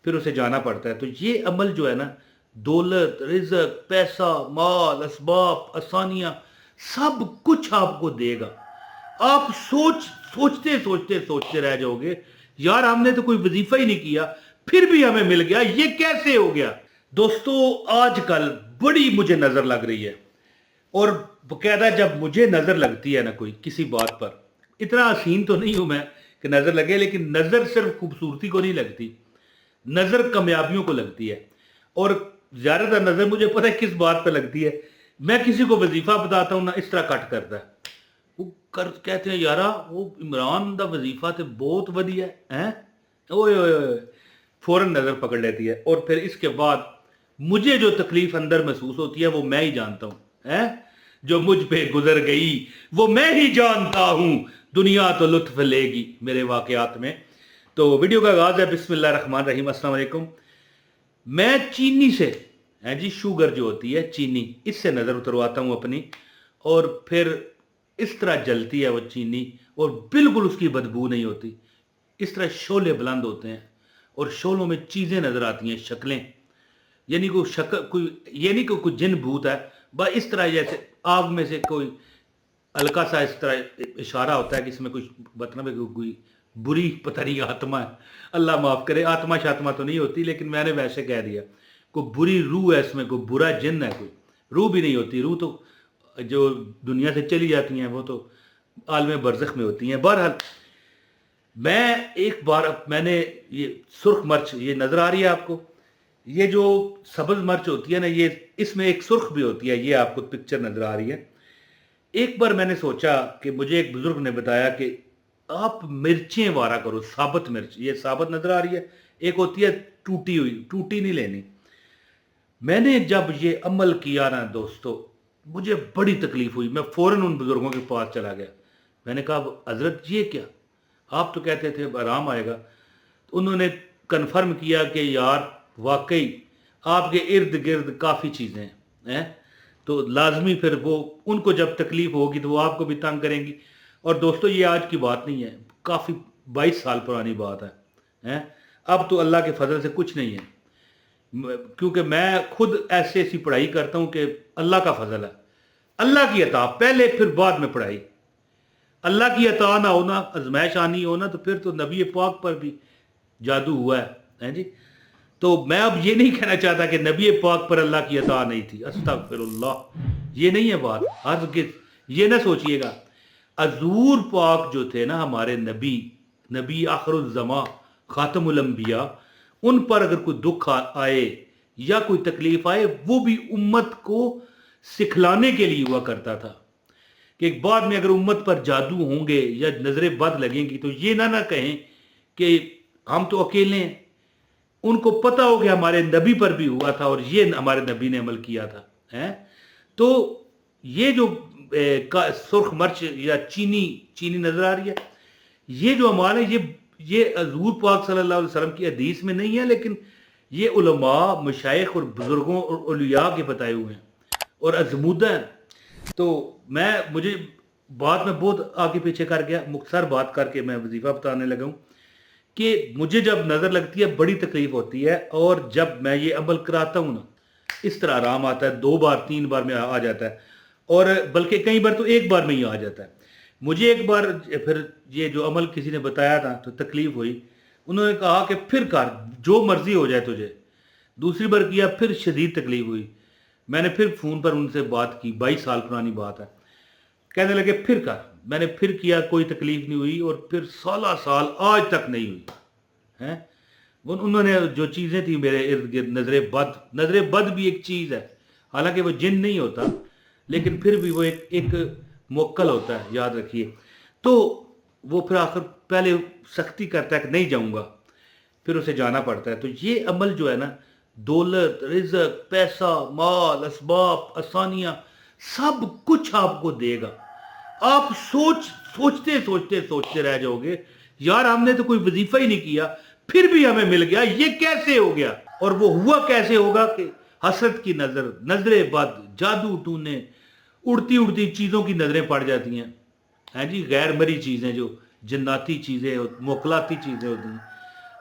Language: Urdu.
پھر اسے جانا پڑتا ہے. تو یہ عمل جو ہے نا، دولت، رزق، پیسہ، مال، اسباب، آسانیاں، سب کچھ آپ کو دے گا. آپ سوچتے رہ جاؤ گے، یار ہم نے تو کوئی وظیفہ ہی نہیں کیا پھر بھی ہمیں مل گیا، یہ کیسے ہو گیا؟ دوستو، آج کل بڑی مجھے نظر لگ رہی ہے. اور باقاعدہ جب مجھے نظر لگتی ہے نا کوئی کسی بات پر، اتنا حسین تو نہیں ہوں میں کہ نظر لگے، لیکن نظر صرف خوبصورتی کو نہیں لگتی، نظر کامیابیوں کو لگتی ہے. اور زیادہ تر نظر مجھے پتہ ہے کس بات پہ لگتی ہے. میں کسی کو وظیفہ بتاتا ہوں نا، اس طرح کٹ کرتا ہے، وہ کہتے ہیں یارا وہ عمران دا وظیفہ تے بہت ودیا ہے، اوئے اوئے اوئے، فوراً نظر پکڑ لیتی ہے. اور پھر اس کے بعد مجھے جو تکلیف اندر محسوس ہوتی ہے وہ میں ہی جانتا ہوں. جو مجھ پہ گزر گئی وہ میں ہی جانتا ہوں، دنیا تو لطف لے گی میرے واقعات میں. تو ویڈیو کا آغاز ہے. بسم اللہ الرحمن الرحیم. السلام علیکم. میں چینی سے جی شوگر جو ہوتی ہے چینی، اس سے نظر اترواتا ہوں اپنی، اور پھر اس طرح جلتی ہے وہ چینی اور بالکل اس کی بدبو نہیں ہوتی. اس طرح شعلے بلند ہوتے ہیں اور شعلوں میں چیزیں نظر آتی ہیں، شکلیں، یعنی کوئی شکل، کوئی یہ نہیں کہ کوئی جن بھوت ہے، بس اس طرح جیسے آگ میں سے کوئی ہلکا سا اس طرح اشارہ ہوتا ہے کہ اس میں کچھ مطلب ہے کہ کوئی بری پتہ نہیں آتما ہے. اللہ معاف کرے، آتما شاتما تو نہیں ہوتی، لیکن میں نے ویسے کہہ دیا کوئی بری روح ہے اس میں، کوئی برا جن ہے. کوئی روح بھی نہیں ہوتی، روح تو جو دنیا سے چلی جاتی ہیں وہ تو عالم برزخ میں ہوتی ہیں. بہرحال میں ایک بار میں نے یہ سرخ مرچ، یہ نظر آ رہی ہے آپ کو، یہ جو سبز مرچ ہوتی ہے نا، یہ اس میں ایک سرخ بھی ہوتی ہے، یہ آپ کو پکچر نظر آ رہی ہے. ایک بار میں نے سوچا کہ مجھے ایک بزرگ نے بتایا کہ آپ مرچیں وارا کرو، ثابت مرچ، یہ ثابت نظر آ رہی ہے، ایک ہوتی ہے ٹوٹی ہوئی، ٹوٹی نہیں لینی. میں نے جب یہ عمل کیا نا دوستو، مجھے بڑی تکلیف ہوئی. میں فوراً ان بزرگوں کے پاس چلا گیا. میں نے کہا حضرت یہ کیا، آپ تو کہتے تھے آرام آئے گا. تو انہوں نے کنفرم کیا کہ یار واقعی آپ کے ارد گرد کافی چیزیں ہیں، تو لازمی پھر وہ ان کو جب تکلیف ہوگی تو وہ آپ کو بھی تنگ کریں گی. اور دوستو یہ آج کی بات نہیں ہے، کافی 22 سال پرانی بات ہے. اب تو اللہ کے فضل سے کچھ نہیں ہے، کیونکہ میں خود ایسی پڑھائی کرتا ہوں کہ اللہ کا فضل ہے، اللہ کی عطا پہلے پھر بعد میں پڑھائی. اللہ کی عطا نہ ہونا، ازمائش آنی ہونا، تو پھر تو نبی پاک پر بھی جادو ہوا ہے جی. تو میں اب یہ نہیں کہنا چاہتا کہ نبی پاک پر اللہ کی عطا نہیں تھی، استغفر اللہ، یہ نہیں ہے بات. ہرگز یہ نہ سوچئے گا. حضور پاک جو تھے نا ہمارے نبی آخر الزمان، خاتم الانبیاء، ان پر اگر کوئی دکھ آئے یا کوئی تکلیف آئے، وہ بھی امت کو سکھلانے کے لیے ہوا کرتا تھا کہ بعد میں اگر امت پر جادو ہوں گے یا نظریں بد لگیں گی تو یہ نہ کہیں کہ ہم تو اکیلے ہیں. ان کو پتہ ہو کہ ہمارے نبی پر بھی ہوا تھا اور یہ ہمارے نبی نے عمل کیا تھا. تو یہ جو سرخ مرچ یا چینی نظر آ رہی ہے، یہ جو عمال ہے، یہ حضور پاک صلی اللہ علیہ وسلم کی حدیث میں نہیں ہے، لیکن یہ علماء، مشائخ اور بزرگوں اور اولیاء کے بتائے ہوئے ہیں اور ازمودہ ہیں. تو مجھے بات میں بہت آگے پیچھے کر گیا، مختصر بات کر کے میں وظیفہ بتانے لگا ہوں کہ مجھے جب نظر لگتی ہے بڑی تکلیف ہوتی ہے، اور جب میں یہ عمل کراتا ہوں نا، اس طرح آرام آتا ہے. 2 بار 3 بار میں آ جاتا ہے، اور بلکہ کئی بار تو ایک بار میں ہی آ جاتا ہے. مجھے ایک بار پھر یہ جو عمل کسی نے بتایا تھا تو تکلیف ہوئی. انہوں نے کہا کہ پھر کر، جو مرضی ہو جائے تجھے. دوسری بار کیا، پھر شدید تکلیف ہوئی. میں نے پھر فون پر ان سے بات کی، 22 سال پرانی بات ہے. کہنے لگے پھر کر. میں نے پھر کیا، کوئی تکلیف نہیں ہوئی، اور پھر سالہ سال آج تک نہیں ہوئی. انہوں نے جو چیزیں تھیں میرے ارد گرد، نظر بد بھی ایک چیز ہے، حالانکہ وہ جن نہیں ہوتا، لیکن پھر بھی وہ ایک موکل ہوتا ہے، یاد رکھیے. تو وہ پھر آخر پہلے سختی کرتا ہے کہ نہیں جاؤں گا، پھر اسے جانا پڑتا ہے. تو یہ عمل جو ہے نا، دولت، رزق، پیسہ، مال، اسباب، آسانیاں، سب کچھ آپ کو دے گا. آپ سوچتے رہ جاؤ گے، یار ہم نے تو کوئی وظیفہ ہی نہیں کیا پھر بھی ہمیں مل گیا، یہ کیسے ہو گیا؟ اور وہ ہوا کیسے ہوگا کہ حسد کی نظریں بد، جادو ٹونے، اڑتی چیزوں کی نظریں پڑ جاتی ہیں جی، غیر مری چیزیں، جو جناتی چیزیں، موکلاتی چیزیں ہوتی ہیں.